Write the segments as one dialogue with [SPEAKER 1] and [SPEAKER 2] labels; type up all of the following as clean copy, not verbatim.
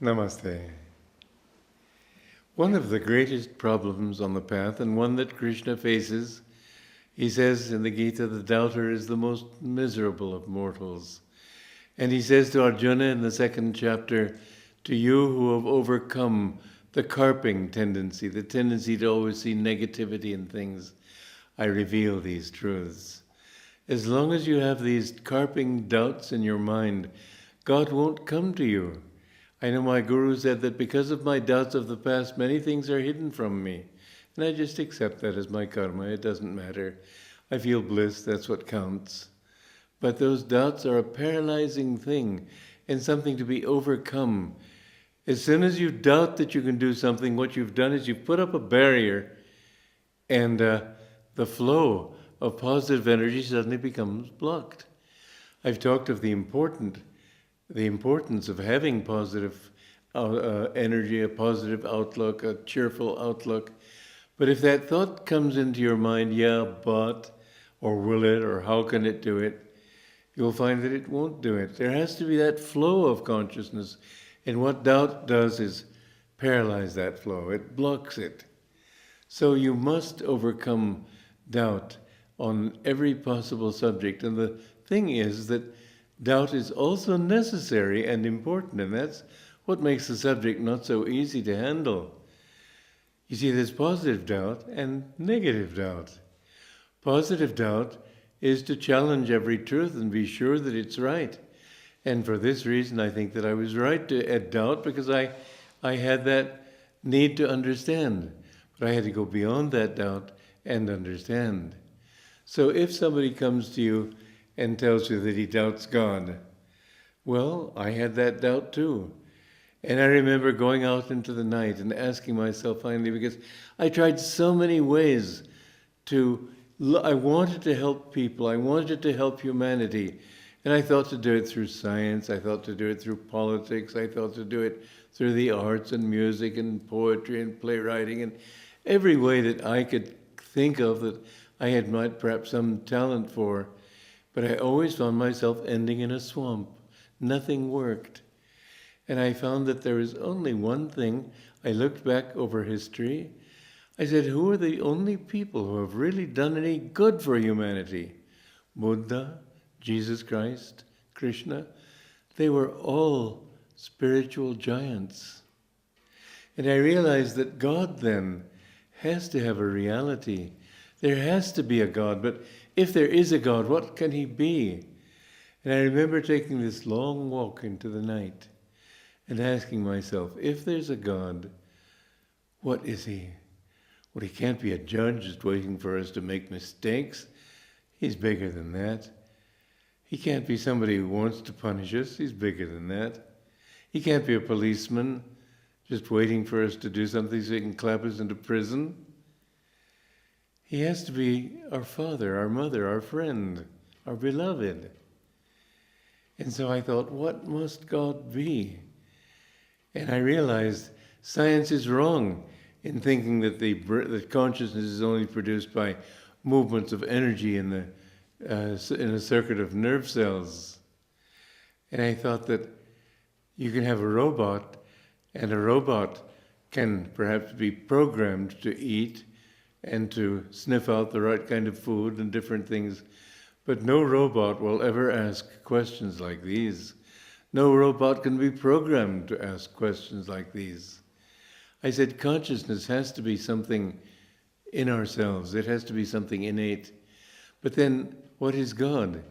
[SPEAKER 1] Namaste. One of the greatest problems on the path, and one that Krishna faces, he says in the Gita, the doubter is the most miserable of mortals. And he says to Arjuna in the second chapter, to you who have overcome the carping tendency, the tendency to always see negativity in things, I reveal these truths. As long as you have these carping doubts in your mind, God won't come to you. I know my guru said that because of my doubts of the past, many things are hidden from me. And I just accept that as my karma. It doesn't matter. I feel bliss, that's what counts. But those doubts are a paralyzing thing and something to be overcome. As soon as you doubt that you can do something, what you've done is you've put up a barrier, and the flow of positive energy suddenly becomes blocked. I've talked of the importance of having positive energy, a positive outlook, a cheerful outlook. But if that thought comes into your mind, yeah, but, or will it, or how can it do it, you'll find that it won't do it. There has to be that flow of consciousness. And what doubt does is paralyze that flow. It blocks it. So you must overcome doubt on every possible subject. And the thing is that doubt is also necessary and important, and that's what makes the subject not so easy to handle. You see, there's positive doubt and negative doubt. Positive doubt is to challenge every truth and be sure that it's right. And for this reason, I think that I was right to doubt, because I had that need to understand. But I had to go beyond that doubt and understand. So if somebody comes to you and tells you that he doubts God, well, I had that doubt too. And I remember going out into the night and asking myself finally, because I tried so many ways I wanted to help people, I wanted to help humanity. And I thought to do it through science, I thought to do it through politics, I thought to do it through the arts and music and poetry and playwriting and every way that I could think of that I had perhaps some talent for. But I always found myself ending in a swamp. Nothing worked. And I found that there was only one thing. I looked back over history. I said, who are the only people who have really done any good for humanity? Buddha, Jesus Christ, Krishna, they were all spiritual giants. And I realized that God then has to have a reality. There has to be a God, but if there is a God, what can he be? And I remember taking this long walk into the night and asking myself, if there's a God, what is he? Well, he can't be a judge just waiting for us to make mistakes. He's bigger than that. He can't be somebody who wants to punish us. He's bigger than that. He can't be a policeman just waiting for us to do something so he can clap us into prison. He has to be our father, our mother, our friend, our beloved. And so I thought, what must God be? And I realized science is wrong in thinking that that consciousness is only produced by movements of energy in a circuit of nerve cells. And I thought that you can have a robot, and a robot can perhaps be programmed to eat and to sniff out the right kind of food and different things. But no robot will ever ask questions like these. No robot can be programmed to ask questions like these. I said consciousness has to be something in ourselves. It has to be something innate. But then, what is God?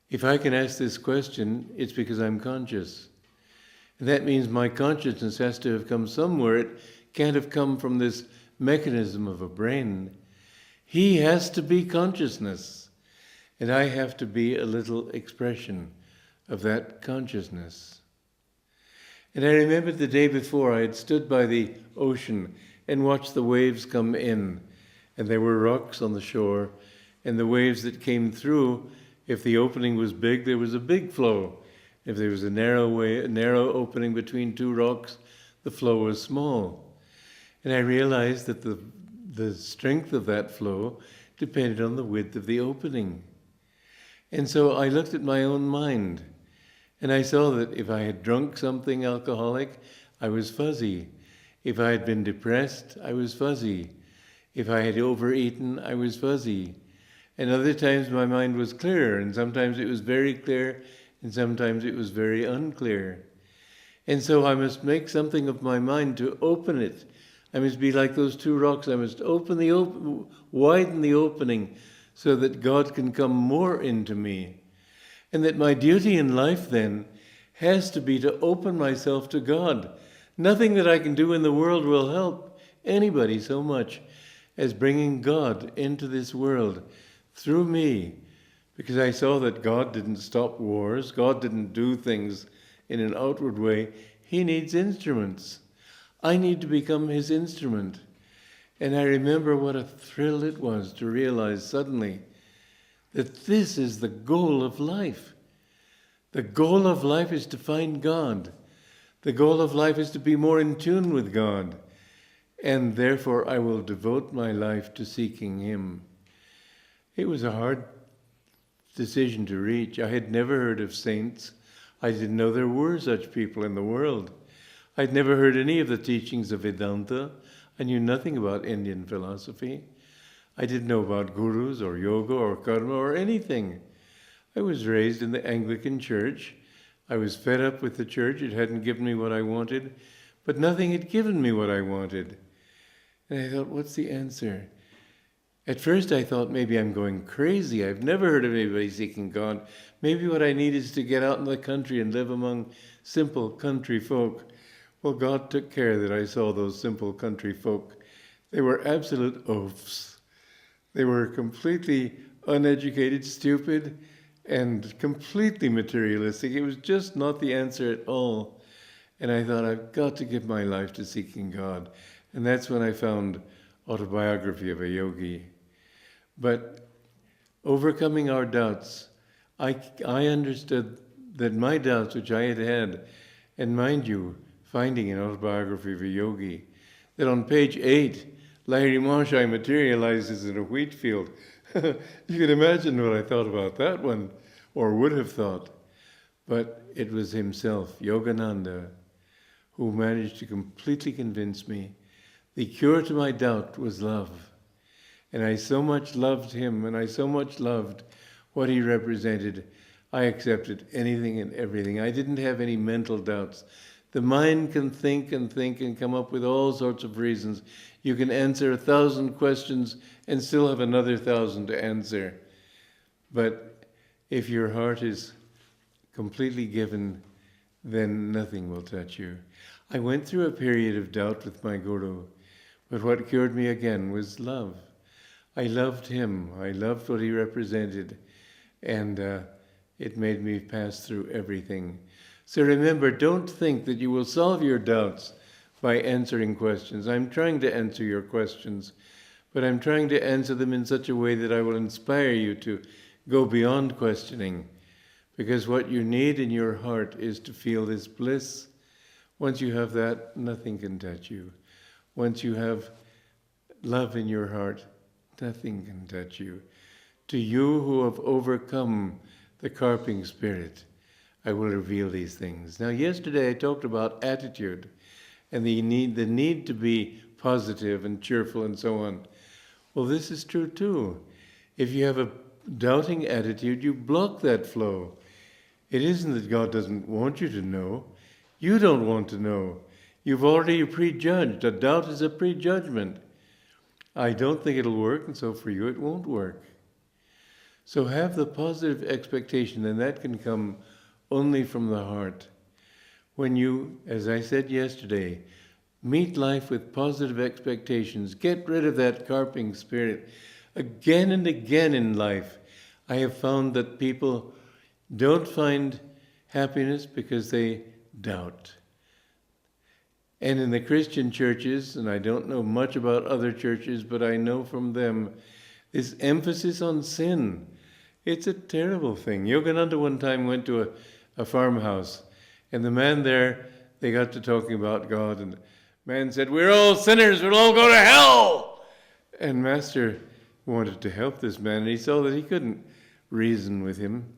[SPEAKER 1] If I can ask this question, it's because I'm conscious. And that means my consciousness has to have come somewhere. It can't have come from this mechanism of a brain. He has to be consciousness. And I have to be a little expression of that consciousness. And I remember the day before I had stood by the ocean and watched the waves come in. And there were rocks on the shore. And the waves that came through, if the opening was big, there was a big flow. If there was a narrow opening between two rocks, the flow was small. And I realized that the strength of that flow depended on the width of the opening. And so I looked at my own mind, And I saw that if I had drunk something alcoholic, I was fuzzy. If I had been depressed, I was fuzzy. If I had overeaten, I was fuzzy. And other times my mind was clear, and sometimes it was very clear, and sometimes it was very unclear. And so I must make something of my mind to open it. I must be like those two rocks. I must widen the opening so that God can come more into me. And that my duty in life then has to be to open myself to God. Nothing that I can do in the world will help anybody so much as bringing God into this world through me. Because I saw that God didn't stop wars. God didn't do things in an outward way. He needs instruments. I need to become his instrument. And I remember what a thrill it was to realize suddenly that this is the goal of life. The goal of life is to find God. The goal of life is to be more in tune with God. And therefore I will devote my life to seeking him. It was a hard decision to reach. I had never heard of saints. I didn't know there were such people in the world. I'd never heard any of the teachings of Vedanta. I knew nothing about Indian philosophy. I didn't know about gurus or yoga or karma or anything. I was raised in the Anglican church. I was fed up with the church. It hadn't given me what I wanted, but nothing had given me what I wanted. And I thought, what's the answer? At first I thought maybe I'm going crazy. I've never heard of anybody seeking God. Maybe what I need is to get out in the country and live among simple country folk. Well, God took care that I saw those simple country folk. They were absolute oafs. They were completely uneducated, stupid, and completely materialistic. It was just not the answer at all. And I thought, I've got to give my life to seeking God. And that's when I found Autobiography of a Yogi. But overcoming our doubts, I understood that my doubts, which I had had, and mind you, finding an Autobiography of a Yogi, that on page 8, Lahiri Mahashaya materializes in a wheat field. You can imagine what I thought about that one, or would have thought. But it was himself, Yogananda, who managed to completely convince me. The cure to my doubt was love. And I so much loved him, and I so much loved what he represented, I accepted anything and everything. I didn't have any mental doubts. The mind can think and come up with all sorts of reasons. You can answer 1,000 questions and still have another 1,000 to answer. But if your heart is completely given, then nothing will touch you. I went through a period of doubt with my guru, but what cured me again was love. I loved him. I loved what he represented, and it made me pass through everything. So remember, don't think that you will solve your doubts by answering questions. I'm trying to answer your questions, but I'm trying to answer them in such a way that I will inspire you to go beyond questioning, because what you need in your heart is to feel this bliss. Once you have that, nothing can touch you. Once you have love in your heart, nothing can touch you. To you who have overcome the carping spirit, I will reveal these things. Now, yesterday I talked about attitude and the need to be positive and cheerful and so on. Well, this is true too. If you have a doubting attitude, you block that flow. It isn't that God doesn't want you to know. You don't want to know. You've already prejudged. A doubt is a prejudgment. I don't think it'll work, and so for you it won't work. So have the positive expectation, and that can come only from the heart. When you, as I said yesterday, meet life with positive expectations, get rid of that carping spirit. Again and again in life, I have found that people don't find happiness because they doubt. And in the Christian churches, and I don't know much about other churches, but I know from them, this emphasis on sin, it's a terrible thing. Yogananda one time went to a farmhouse, and the man there, they got to talking about God, and the man said, "We're all sinners, we'll all go to hell!" And Master wanted to help this man, and he saw that he couldn't reason with him.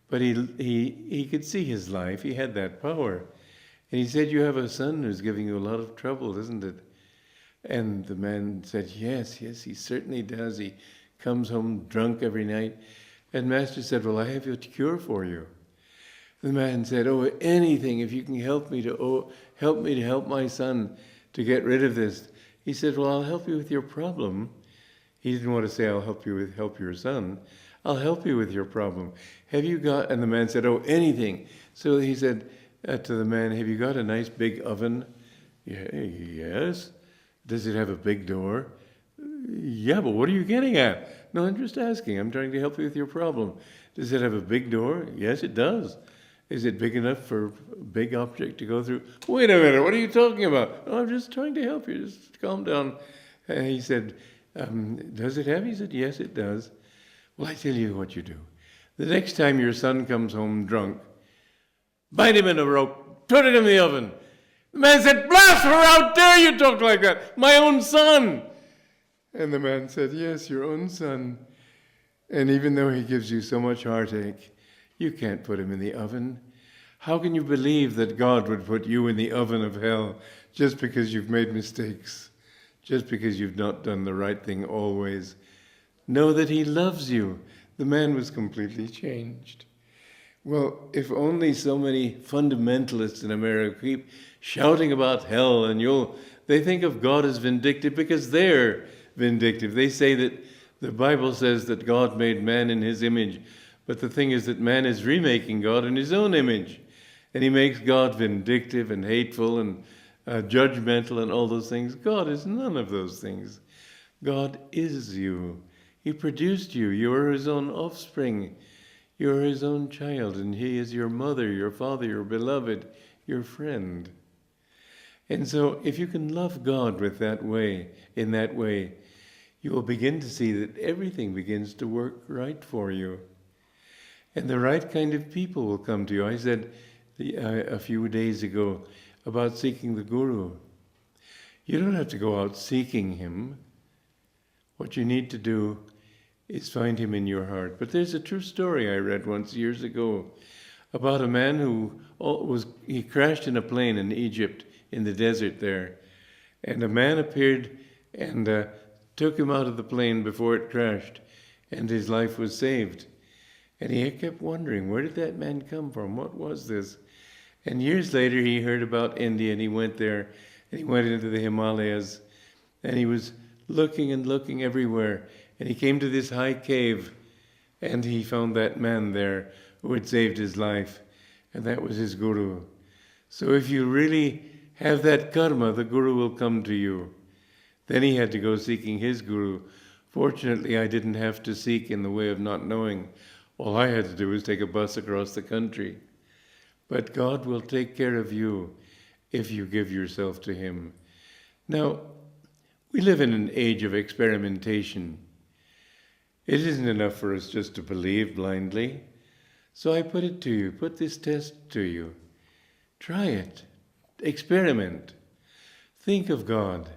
[SPEAKER 1] But he could see his life. He had that power. And he said, "You have a son who's giving you a lot of trouble, isn't it?" And the man said, yes, he certainly does. He comes home drunk every night. And Master said, "Well, I have a cure for you." The man said, "Oh, anything, if you can help me to help my son to get rid of this." He said, "Well, I'll help you with your problem." He didn't want to say, "I'll help your son." "I'll help you with your problem. Have you got," and the man said, "Oh, anything." So he said to the man, "Have you got a nice big oven?" "Yeah, yes." "Does it have a big door?" "Yeah, but what are you getting at?" "No, I'm just asking. I'm trying to help you with your problem." "Does it have a big door?" "Yes, it does." "Is it big enough for a big object to go through?" "Wait a minute, what are you talking about?" "Oh, I'm just trying to help you. Just calm down." He said, "Does it have?" He said, "Yes, it does." "Well, I tell you what you do. The next time your son comes home drunk, bind him in a rope, put it in the oven." The man said, "Blasphemy, how dare you talk like that? My own son!" And the man said, "Yes, your own son. And even though he gives you so much heartache, you can't put him in the oven. How can you believe that God would put you in the oven of hell just because you've made mistakes, just because you've not done the right thing always? Know that he loves you." The man was completely changed. Well, if only so many fundamentalists in America keep shouting about hell, and they think of God as vindictive because they're vindictive. They say that the Bible says that God made man in his image, but the thing is that man is remaking God in his own image, and he makes God vindictive and hateful and judgmental and all those things. God is none of those things. God is you. He produced you. You are his own offspring. You are his own child, and he is your mother, your father, your beloved, your friend. And so if you can love God in that way, you will begin to see that everything begins to work right for you. And the right kind of people will come to you. I said a few days ago about seeking the Guru. You don't have to go out seeking him. What you need to do is find him in your heart. But there's a true story I read once years ago about a man he crashed in a plane in Egypt, in the desert there. And a man appeared and took him out of the plane before it crashed, and his life was saved. And he kept wondering, where did that man come from? What was this? And years later he heard about India, and he went there, and he went into the Himalayas, and he was looking and looking everywhere. And he came to this high cave, and he found that man there who had saved his life, and that was his Guru. So if you really have that karma, the Guru will come to you. Then he had to go seeking his Guru. Fortunately, I didn't have to seek in the way of not knowing. All I had to do was take a bus across the country. But God will take care of you if you give yourself to him. Now, we live in an age of experimentation. It isn't enough for us just to believe blindly. So I put this test to you. Try it. Experiment. Think of God.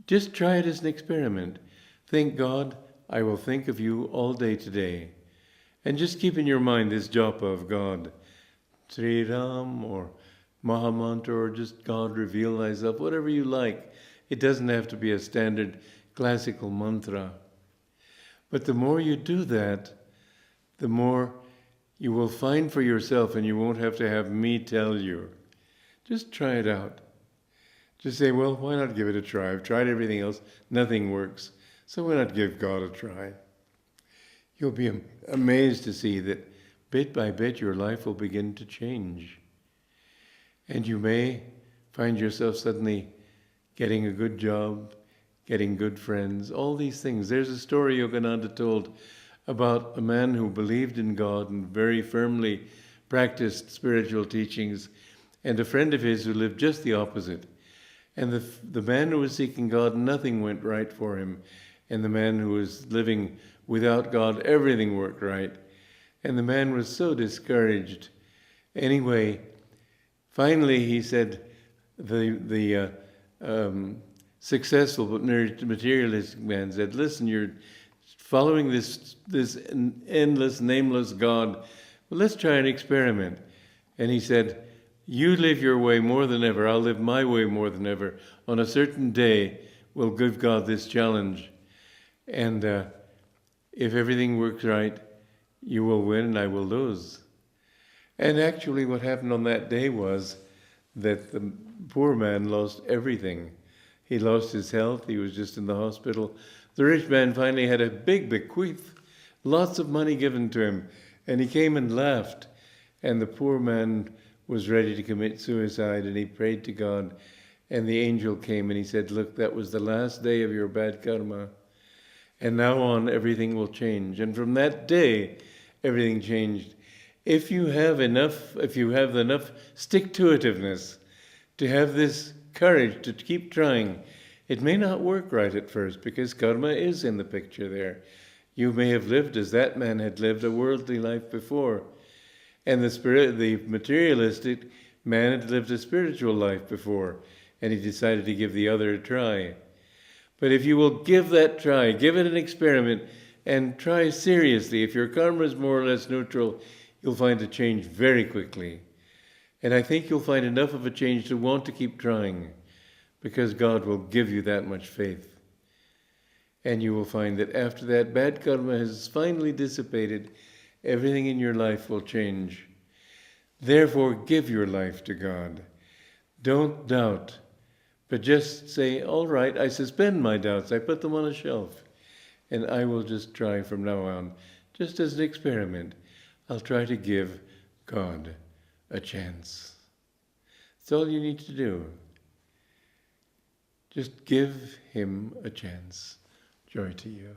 [SPEAKER 1] Just try it as an experiment. Think, "God, I will think of you all day today." And just keep in your mind this japa of God. Sri Ram or Mahamantra, or just God, reveal thyself, whatever you like. It doesn't have to be a standard classical mantra. But the more you do that, the more you will find for yourself, and you won't have to have me tell you. Just try it out. Just say, "Well, why not give it a try? I've tried everything else. Nothing works. So why not give God a try?" You'll be amazed to see that bit by bit your life will begin to change. And you may find yourself suddenly getting a good job, getting good friends, all these things. There's a story Yogananda told about a man who believed in God and very firmly practiced spiritual teachings, and a friend of his who lived just the opposite. And the man who was seeking God, nothing went right for him. And the man who was living without God, everything worked right. And the man was so discouraged. Anyway, finally he said, the successful but materialistic man said, "Listen, you're following this endless, nameless God, well, let's try an experiment. And he said, you live your way more than ever, I'll live my way more than ever. On a certain day, we'll give God this challenge. And if everything works right, you will win and I will lose. And actually what happened on that day was that the poor man lost everything. He lost his health, he was just in the hospital. The rich man finally had a big bequeath, lots of money given to him, and he came and laughed. And the poor man was ready to commit suicide, and he prayed to God. And the angel came and he said, look, that was the last day of your bad karma. And now on, everything will change. And from that day, everything changed. If you have enough stick-to-itiveness to have this courage to keep trying, it may not work right at first because karma is in the picture there. You may have lived as that man had lived a worldly life before. And the materialistic man had lived a spiritual life before, and he decided to give the other a try. But if you will give that try, give it an experiment, and try seriously, if your karma is more or less neutral, you'll find a change very quickly. And I think you'll find enough of a change to want to keep trying, because God will give you that much faith. And you will find that after that bad karma has finally dissipated, everything in your life will change. Therefore, give your life to God. Don't doubt, but just say, all right, I suspend my doubts. I put them on a shelf, and I will just try from now on, just as an experiment. I'll try to give God a chance. That's all you need to do. Just give him a chance. Joy to you.